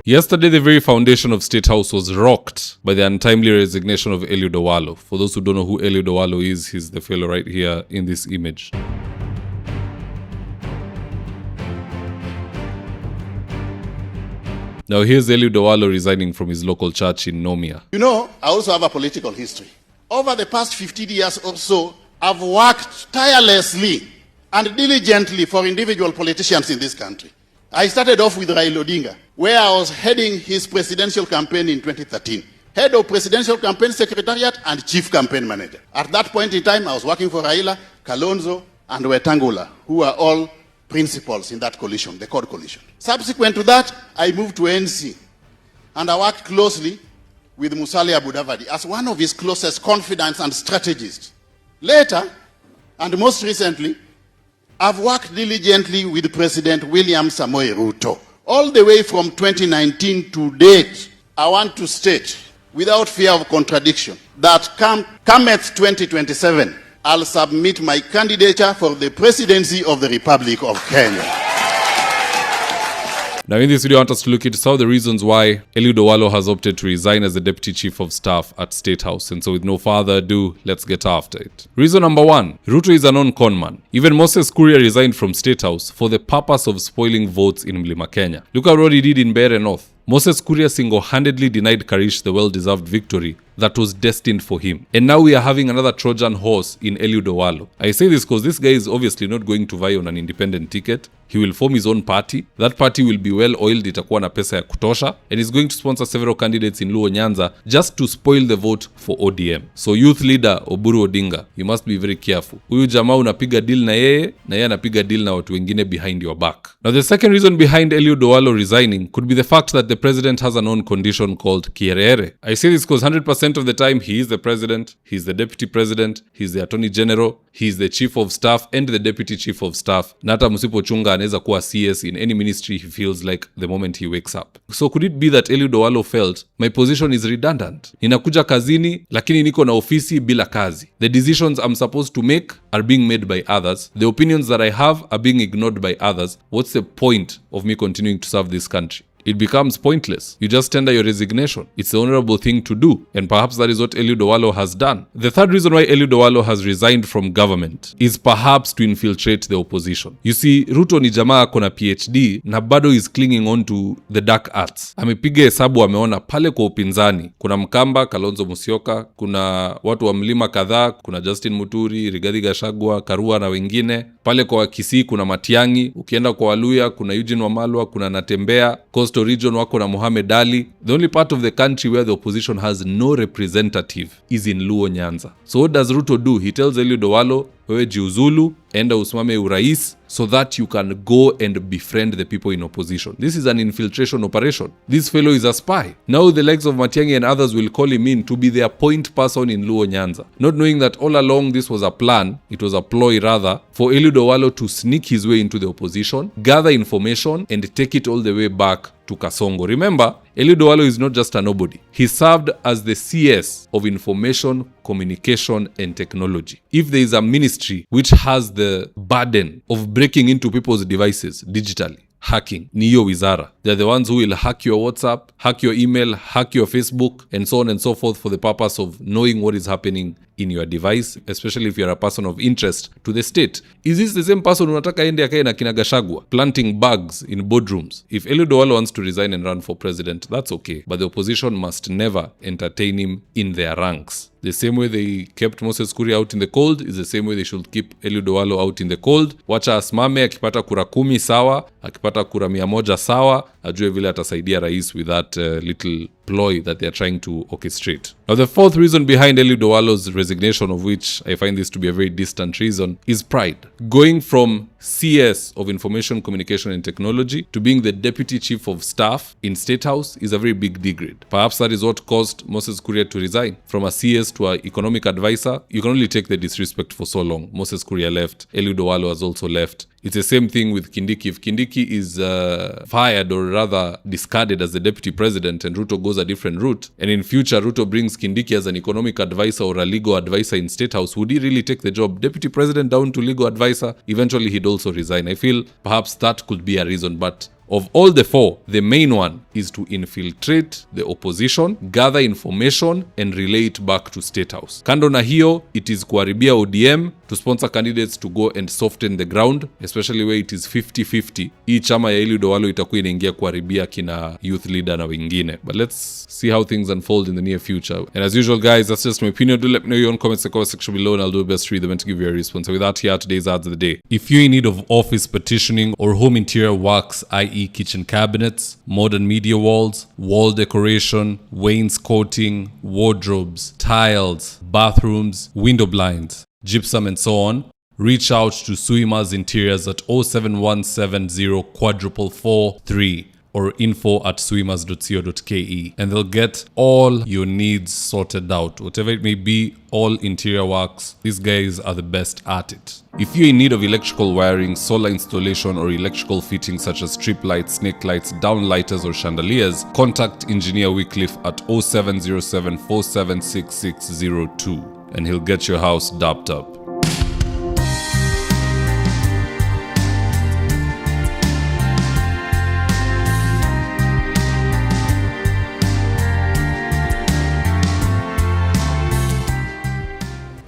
Yesterday, the very foundation of State House was rocked by the untimely resignation of Eliud Owalo. For those who don't know who Eliud Owalo is, he's the fellow right here in this image. Now here's Eliud Owalo resigning from his local church in Nomia. You know, I also have a political history. Over the past 15 years or so, I've worked tirelessly and diligently for individual politicians in this country. I started off with Raila Odinga, where I was heading his presidential campaign in 2013. Head of Presidential Campaign Secretariat and Chief Campaign Manager. At that point in time, I was working for Raila, Kalonzo, and Wetangula, who are all principals in that coalition, the CORD coalition. Subsequent to that, I moved to ANC, and I worked closely with Musalia Mudavadi as one of his closest confidants and strategists. Later, and most recently, I've worked diligently with President William Samoei Ruto. All the way from 2019 to date, I want to state, without fear of contradiction, that come 2027, I'll submit my candidature for the presidency of the Republic of Kenya. Now in this video, I want us to look into some of the reasons why Eliud Owalo has opted to resign as the Deputy Chief of Staff at State House. And so with no further ado, let's get after it. Reason number one, Ruto is a non-con man. Even Moses Kuria resigned from State House for the purpose of spoiling votes in Mlima Kenya. Look at what he did in Mbeere North. Moses Kuria single-handedly denied Karish the well-deserved victory that was destined for him. And now we are having another Trojan horse in Eliud Owalo. I say this because this guy is obviously not going to vie on an independent ticket. He will form his own party. That party will be well-oiled, itakuwa na pesa ya kutosha, and he's going to sponsor several candidates in Luo Nyanza just to spoil the vote for ODM. So youth leader Oburu Odinga, you must be very careful. Huyu jamaa unapiga deal na yeye anapiga deal na watu wengine behind your back. Now the second reason behind Eliud Owalo resigning could be the fact that the president has an own condition called kierere. I say this because 100% of the time he is the president, he's the deputy president, he's the attorney general, he's the chief of staff and the deputy chief of staff. Na hata msipochunga anaweza kuwa CS in any ministry he feels like the moment he wakes up. So could it be that Eliud Owalo felt, my position is redundant? Ninakuja kazini lakini niko na ofisi bila kazi. The decisions I'm supposed to make are being made by others. The opinions that I have are being ignored by others. What's the point of me continuing to serve this country? It becomes pointless. You just tender your resignation. It's the honorable thing to do, and perhaps that is what Eliud Owalo has done. The third reason why Eliud Owalo has resigned from government is perhaps to infiltrate the opposition. You see, Ruto ni jamaa ako na PhD na bado is clinging on to the dark arts. Amepiga hesabu, ameona pale kwa upinzani kuna Mkamba, Kalonzo Musyoka, kuna watu wa mlima kadhaa, kuna Justin Muturi, Rigathi Gachagua, Karua na wengine. Pale kwa Kisii kuna Matiang'i, ukienda kwa Waluya kuna Eugene Wamalwa, kuna Natembea, Coastal Region wako na Mohamed Ali. The only part of the country where the opposition has no representative is in Luo Nyanza. So what does Ruto do? He tells Eliud Owalo, wewe jiuzulu, enda usimame urais, so that you can go and befriend the people in opposition. This is an infiltration operation. This fellow is a spy. Now the likes of Matiang'i and others will call him in to be their point person in Luo Nyanza, not knowing that all along this was a plan, it was a ploy rather, for Eliud Owalo to sneak his way into the opposition, gather information, and take it all the way back to Kasongo. Remember, Eliud Owalo is not just a nobody. He served as the CS of Information, Communication and Technology. If there is a ministry which has the burden of breaking into people's devices digitally, hacking, ni hiyo wizara. They're the ones who will hack your WhatsApp, hack your email, hack your Facebook, and so on and so forth for the purpose of knowing what is happening in your device, especially if you're a person of interest to the state. Is this the same person unataka ende akae na kina Gachagua, planting bugs in boardrooms? If Eliud Owalo wants to resign and run for president, that's okay. But the opposition must never entertain him in their ranks. The same way they kept Moses Kuria out in the cold is the same way they should keep Eliud Owalo out in the cold. Wacha asimame, akipata kura 10 sawa, akipata kura 100 sawa, ajue vile atasaidia rais with that little ploy that they are trying to orchestrate. Now the fourth reason behind Eliud Owalo's resignation, of which I find this to be a very distant reason, is pride. Going from CS of Information, Communication and Technology to being the Deputy Chief of Staff in State House is a very big degrade. Perhaps that is what caused Moses Kuria to resign. From a CS to an economic advisor, you can only take the disrespect for so long. Moses Kuria left. Eliud Owalo has also left. It's the same thing with Kindiki. If Kindiki is fired or rather discarded as the deputy president and Ruto goes a different route, and in future Ruto brings Kindiki as an economic advisor or a legal advisor in State House, would he really take the job? Deputy president down to legal advisor? Eventually he'd also resign. I feel perhaps that could be a reason, but of all the four, the main one is to infiltrate the opposition, gather information and relay it back to State House. Kando na hiyo, it is kuharibia ODM, to sponsor candidates to go and soften the ground, especially where it is 50-50. Hii chama ya Eliud Owalo itakuwa inaingia kuharibia kina youth leader na wengine. But let's see how things unfold in the near future. And as usual, guys, that's just my opinion. Do let me know your own comments in the comment section below, and I'll do my best to read them and to give you a response. So with that, here are today's ads of the day. If you're in need of office partitioning or home interior works, i.e. kitchen cabinets, modern media walls, wall decoration, wainscoting, wardrobes, tiles, bathrooms, window blinds, gypsum and so on, reach out to Suima's Interiors at 07170 443 or info@suimas.co.ke, and they'll get all your needs sorted out. Whatever it may be, all interior works, these guys are the best at it. If you're in need of electrical wiring, solar installation, or electrical fittings such as strip lights, snake lights, downlighters, or chandeliers, contact Engineer Wycliffe at 0707 476602 and he'll get your house dapped up.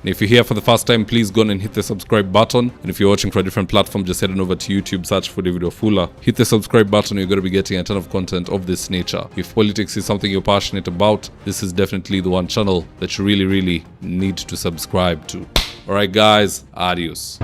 If you're here for the first time, please go on and hit the subscribe button. And if you're watching for a different platform, just head on over to YouTube, search for Mzitowafula. Hit the subscribe button, you're going to be getting a ton of content of this nature. If politics is something you're passionate about, this is definitely the one channel that you really need to subscribe to. Alright guys, adios.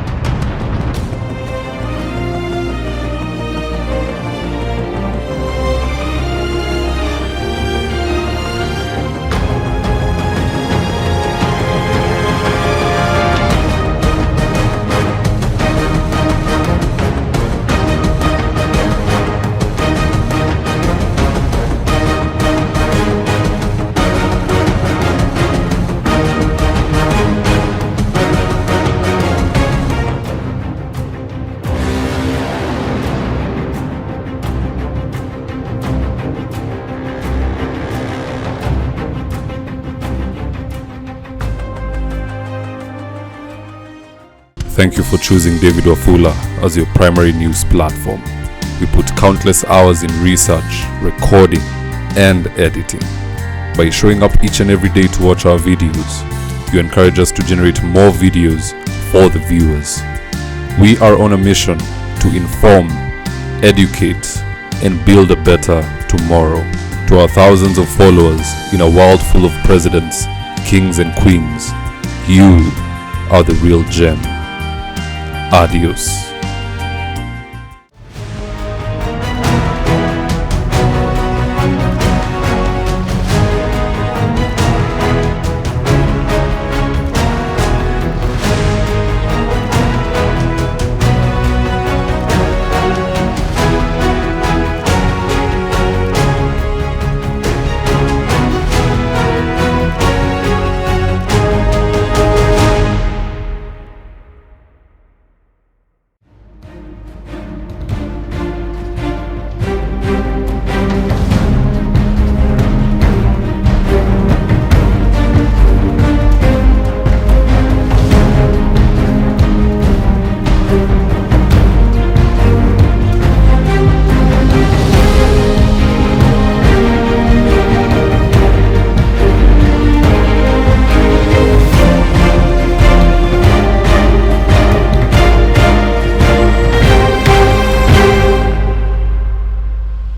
Thank you for choosing Mzitowafula as your primary news platform. We put countless hours in research, recording, and editing. By showing up each and every day to watch our videos, you encourage us to generate more videos for the viewers. We are on a mission to inform, educate, and build a better tomorrow. To our thousands of followers in a world full of presidents, kings, and queens, you are the real gem. Adios.